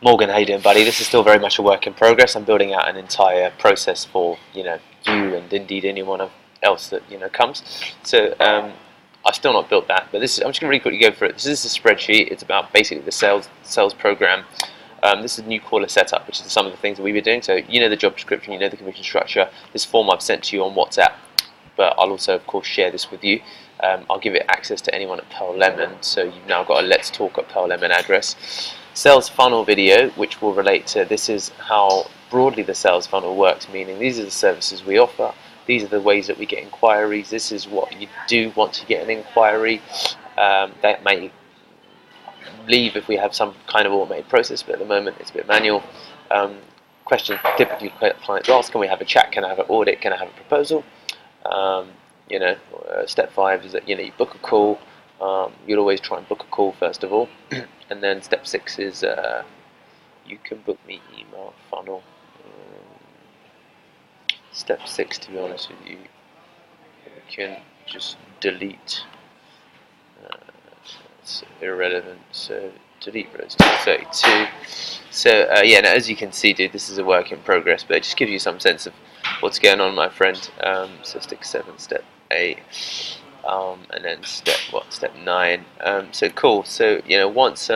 Morgan, how you doing, buddy? This is still very much a work in progress. I'm building out an entire process for you and indeed anyone else that comes. So I've still not built that, but this is, I'm just going to really quickly go through it. This is a spreadsheet. It's about basically the sales program. This is a new caller setup, which is some of the things that we've been doing. So you know the job description, you know the commission structure. This form I've sent to you on WhatsApp, but I'll also of course share this with you. I'll give it access to anyone at Pearl Lemon, so you've now got a Let's Talk at Pearl Lemon address. Sales funnel video, which will relate to, this is how broadly the sales funnel works, meaning these are the services we offer, these are the ways that we get inquiries, this is what you do once you get an inquiry. That may leave if we have some kind of automated process, but at the moment it's a bit manual. Questions typically clients ask: can we have a chat, can I have an audit, can I have a proposal? Step 5 is that you book a call. You'll always try and book a call first of all, and then step 6 is you can book me email funnel. Step 6, to be honest with you, you can just delete. It's irrelevant, so delete rows 32. So now, as you can see, dude, this is a work in progress, but it just gives you some sense of what's going on, my friend. So stick 7, step 8, and then step 9. So cool. So once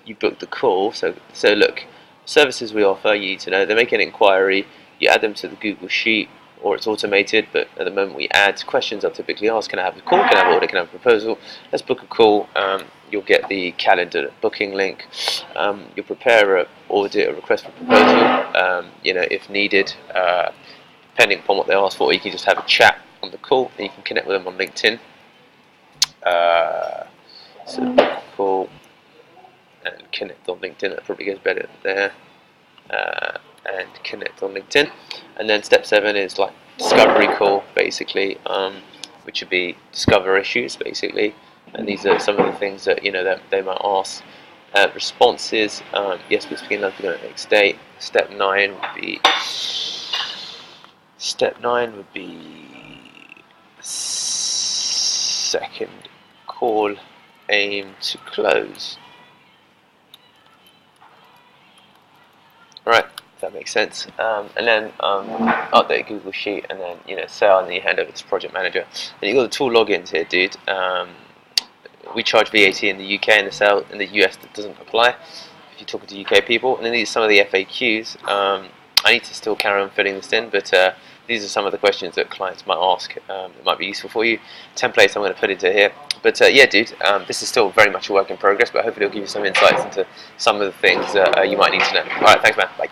you book the call, so look, services we offer, you need to know. They make an inquiry, you add them to the Google Sheet, or it's automated, but at the moment we add questions. I'll typically ask: can I have a call, can I have an order, can I have a proposal? Let's book a call. You'll get the calendar booking link. You'll prepare a request for proposal, if needed. Depending upon what they ask for, you can just have a chat on the call, and you can connect with them on LinkedIn. So book a call and connect on LinkedIn. That probably goes better there. And connect on LinkedIn. And then step 7 is like discovery call, basically, which would be discover issues, basically. And these are some of the things that they might ask. Responses: yes, please begin love the next day. Step 9 would be second call, aim to close. Right, if that makes sense. And then update Google Sheet, and then sale, and then you hand over to project manager. And you've got the tool logins here, dude. We charge VAT in the UK, and the sale in the US that doesn't apply if you're talking to UK people. And then these are some of the FAQs. I need to still carry on filling this in, but these are some of the questions that clients might ask. It might be useful for you. Templates I'm going to put into here. But yeah, dude, this is still very much a work in progress, but hopefully it'll give you some insights into some of the things that you might need to know. Alright, thanks, man. Bye.